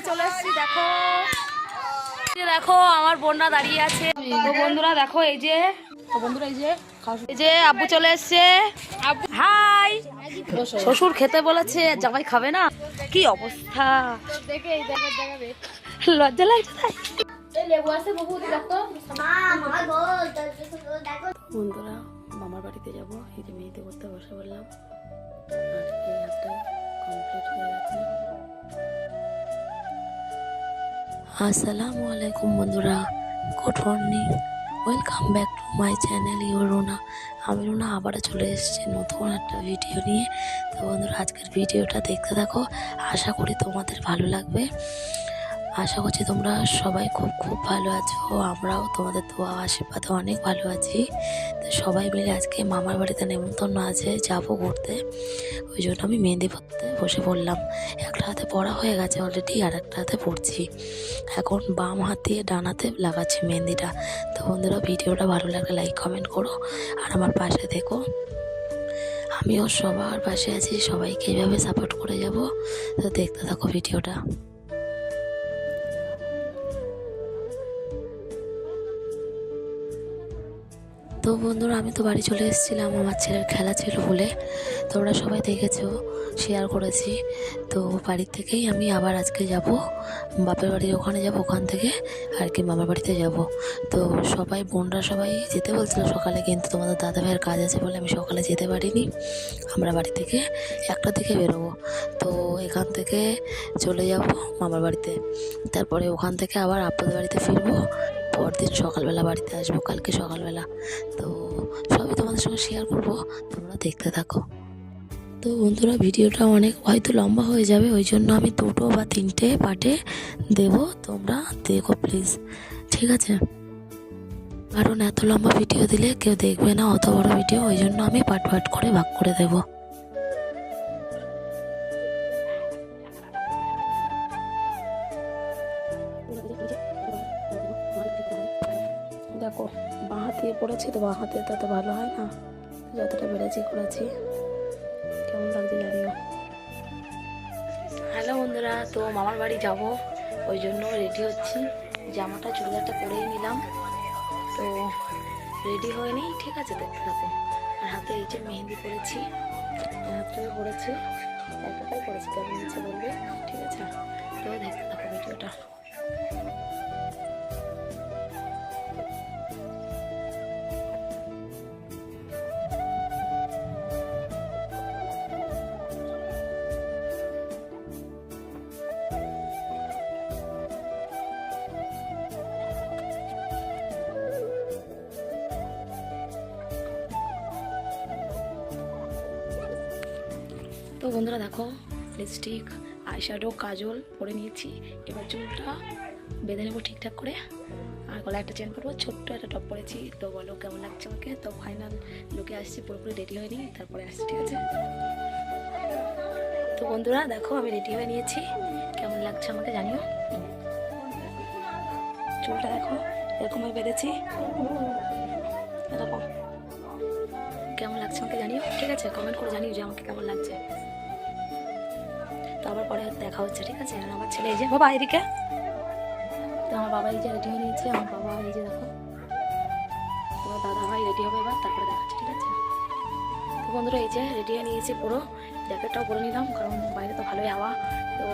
চলে এসেছি। দেখো দেখো আমার বোনরা দাঁড়িয়ে আছে। তো বন্ধুরা দেখো এই যে আব্বু চলে এসছে। হাই। শ্বশুর খেতে বলেছে, জামাই খাবে না। কি অবস্থা, লজ্জা লাগছে। বন্ধুরা মামার বাড়িতে যাবো, এই যে মেহেদি করতে বসে বললাম, আর এই হাতটাই কমপ্লিট হয়ে গেছে। আসসালামু আলাইকুম বন্ধুরা, good morning, welcome back to my channel your Runa. আমি রুনা আবারও চলে এসেছি নতুন একটা ভিডিও নিয়ে। তো বন্ধুরা আজকের ভিডিওটা দেখতে থাকো, আশা করি তোমাদের ভালো লাগবে। আশা করছি তোমরা সবাই খুব খুব ভালো আছো, আমরাও তোমাদের দোয়া আশীর্বাদে অনেক ভালো আছি। তো সবাই মিলে আজকে মামার বাড়িতে নেমন্তন্ন আছে, যাবো ঘুরতে। ওই জন্য আমি মেহেন্দি পড়তে বসে পড়লাম। একটা হাতে পড়া হয়ে গেছে অলরেডি, আর একটা হাতে পড়ছি। এখন বাম হাত দিয়ে ডান হাতে লাগাচ্ছি মেহেন্দিটা। তো বন্ধুরা ভিডিওটা ভালো লাগলে লাইক কমেন্ট করো, আর আমার পাশে থেকো। আমিও সবার পাশে আছি, সবাইকে এইভাবে সাপোর্ট করে যাব। তো দেখতে থাকো ভিডিওটা। তো বন্ধুরা আমি তো বাড়ি চলে এসেছিলাম, আমার ছেলের খেলা ছিল বলে। তোমরা সবাই দেখেছো, শেয়ার করেছি। তো বাড়ির থেকেই আমি আবার আজকে যাব বাপের বাড়ির ওখানে যাব, ওখান থেকে আর কি মামার বাড়িতে যাব। তো সবাই বোনরা সবাই যেতে বলছিল সকালে, কিন্তু তোমাদের দাদা ভাইয়ের কাজ আছে বলে আমি সকালে যেতে পারিনি। আমরা বাড়ি থেকে 1টার দিকে বেরোবো। তো এখান থেকে চলে যাব মামার বাড়িতে, তারপরে ওখান থেকে আবার আপনাদের বাড়িতে ফিরবো। পরদিন সকালবেলা বাড়িতে আসবো, কালকে সকালবেলা। তো সবই তোমাদের সঙ্গে শেয়ার করবো, তোমরা দেখতে থাকো। তো বন্ধুরা ভিডিওটা অনেক হয়তো লম্বা হয়ে যাবে, ওই জন্য আমি 2 বা 3টে পার্টে দেবো, তোমরা দেখো প্লিজ, ঠিক আছে? কারণ এত লম্বা ভিডিও দিলে কেউ দেখবে না, অত বড় ভিডিও, ওই জন্য আমি পার্ট পার্ট করে ভাগ করে দেবো। দেখো বাঁ হাতে পড়েছি, তো বাঁ হাতে তত ভালো হয় না, যতটা বেড়েছি করেছি। কেমন লাগছে জানিও। হ্যালো বন্ধুরা, তো মামার বাড়ি যাব, ওই জন্য রেডি হচ্ছি। জামাটা চুড়িদারটা পরেই নিলাম, তো রেডি হয়নি, ঠিক আছে? দেখতে থাকো। আর হাতে এই যে মেহেন্দি পরেছি, হাতটাও পরেছি, একটাই পরেছি, কেমন নিচে বলবে, ঠিক আছে? তো দেখতে থাকো ভিডিওটা। তো বন্ধুরা দেখো, লিপস্টিক, আইশ্যাডো, কাজল পরে নিয়েছি। এবার চুলটা বেঁধে নেবো ঠিকঠাক করে, আর গলায় একটা চেন পরবো, ছোট্ট একটা টপ পরেছি। তো বলো কেমন লাগছে আমাকে? তো ফাইনাল লুকে আসছি, পুরোপুরি রেডি হয়নি, তারপরে আসছি, ঠিক আছে? তো বন্ধুরা দেখো আমি রেডি হয়ে নিয়েছি, কেমন লাগছে আমাকে জানিও। চুলটা দেখো এরকমই বেঁধেছি, এরকম। কেমন লাগছে আমাকে জানিও, ঠিক আছে? কমেন্ট করে জানিও যে আমাকে কেমন লাগছে। তো আবার পরে দেখা হচ্ছে, ঠিক আছে? আর আমার ছেলে এই যে, বাবা এদিকে। তো আমার বাবা এই যে রেডি হয়ে নিয়েছে, আমার বাবা এই যে দেখো। তোমার দাদা ভাই রেডি হবে, এবার তারপরে দেখাচ্ছে, ঠিক আছে? তো বন্ধুরা এই যে রেডি হয়ে নিয়েছি পুরো, জ্যাকেটটাও পরে নিলাম, কারণ বাইরে তো ভালোই হাওয়া। তো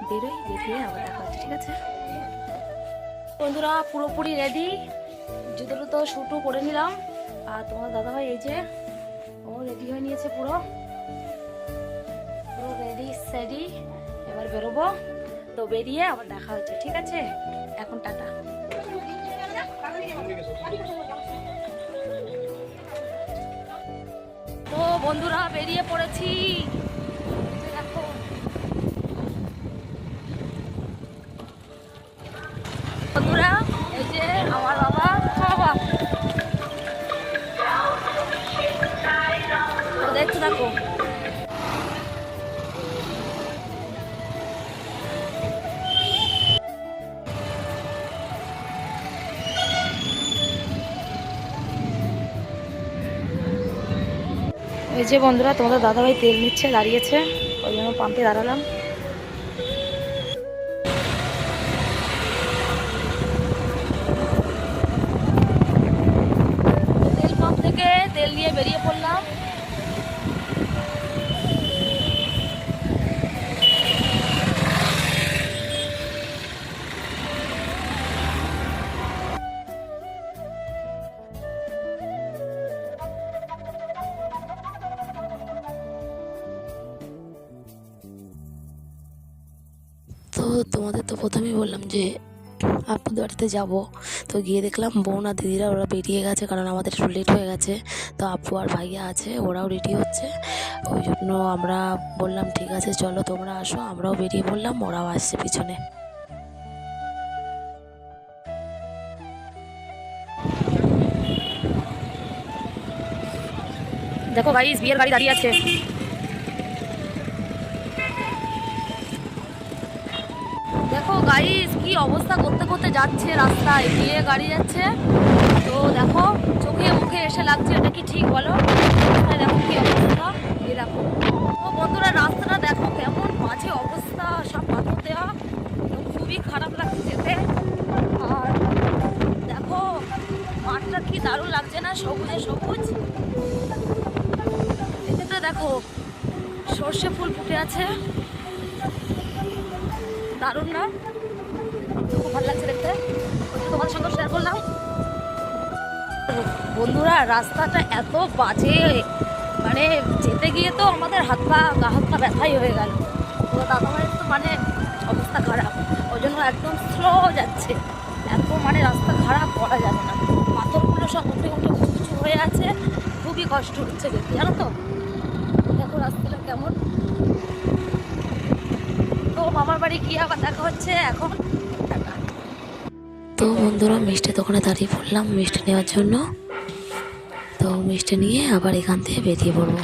বেরিয়ে আবার দেখা হচ্ছে, ঠিক আছে? বন্ধুরা পুরোপুরি রেডি, জুতো তো শুটও পরে নিলাম। আর তোমার দাদা ভাই এই যে ও রেডি হয়ে নিয়েছে, পুরো রেডি সেডি। এবার বেরোবো, তো বেরিয়ে আবার দেখা হচ্ছে, ঠিক আছে? এখন টাটা। তো বন্ধুরা বেরিয়ে পড়েছি, দেখো। বন্ধুরা এই যে আমার বাবা, দেখতে থাকো। এই যে বন্ধুরা তোমাদের দাদাভাই তেল নিচ্ছে, দাঁড়িয়েছে, ওই জন্য পাম্পে দাঁড়ালাম। বেরিয়ে পড়লাম। তো তোমাদের তো প্রথমেই বললাম যে আপুদের বাড়িতে যাব। তো গিয়ে দেখলাম বোন আর দিদিরা ওরা বেরিয়ে গেছে, কারণ আমাদের একটু লেট হয়ে গেছে। তো আপু আর ভাইয়া আছে, ওরাও রেডি হচ্ছে। ওই জন্য আমরা বললাম ঠিক আছে চলো তোমরা আসো, আমরাও বেরিয়ে পড়লাম, ওরাও আসছে পিছনে। দেখো গাইস, বিয়ের গাড়ি দাঁড়িয়ে আছে। দেখো গাইস কি অবস্থা করতে করতে যাচ্ছে রাস্তায়, বিয়ে গাড়ি যাচ্ছে। তো দেখো চোখে মুখে এসে লাগছে, এটা কি ঠিক বলো? রাস্তায় দেখো কি অবস্থা, এই দেখো। তো বন্ধুরা রাস্তাটা দেখো কেমন বাজে অবস্থা, সব পাথর দেওয়া, তো খুবই খারাপ লাগছে যেতে। আর দেখো মাঠটা কি দারুণ লাগছে না, সবুজে সবুজ। এতে দেখো সর্ষে ফুল ফুটে আছে, দারুণ না? খুব ভালো লাগছে দেখতে, তোমাদের সঙ্গে শেয়ার করলাম। বন্ধুরা রাস্তাটা এত বাজে, মানে যেতে গিয়ে তো আমাদের হাত পা ব্যথাই হয়ে গেল। তো দাদাভাইয়ের তো মানে অবস্থা খারাপ, ওই জন্য একদম স্লো যাচ্ছে। এত মানে রাস্তা খারাপ করা যাবে না, পাথরগুলো সব উঠে উঠে উঁচু উঁচু হয়ে আছে, খুবই কষ্ট হচ্ছে যেতে, জানো তো। দেখো রাস্তাটা কেমন। তো মামার বাড়ি গিয়ে আবার দেখা হচ্ছে এখন। তো বন্ধুরা মিষ্টি দোকানে দাঁড়িয়ে পড়লাম মিষ্টি নেওয়ার জন্য। তো মিষ্টি নিয়ে আবার এখান থেকে বেরিয়ে পড়বো।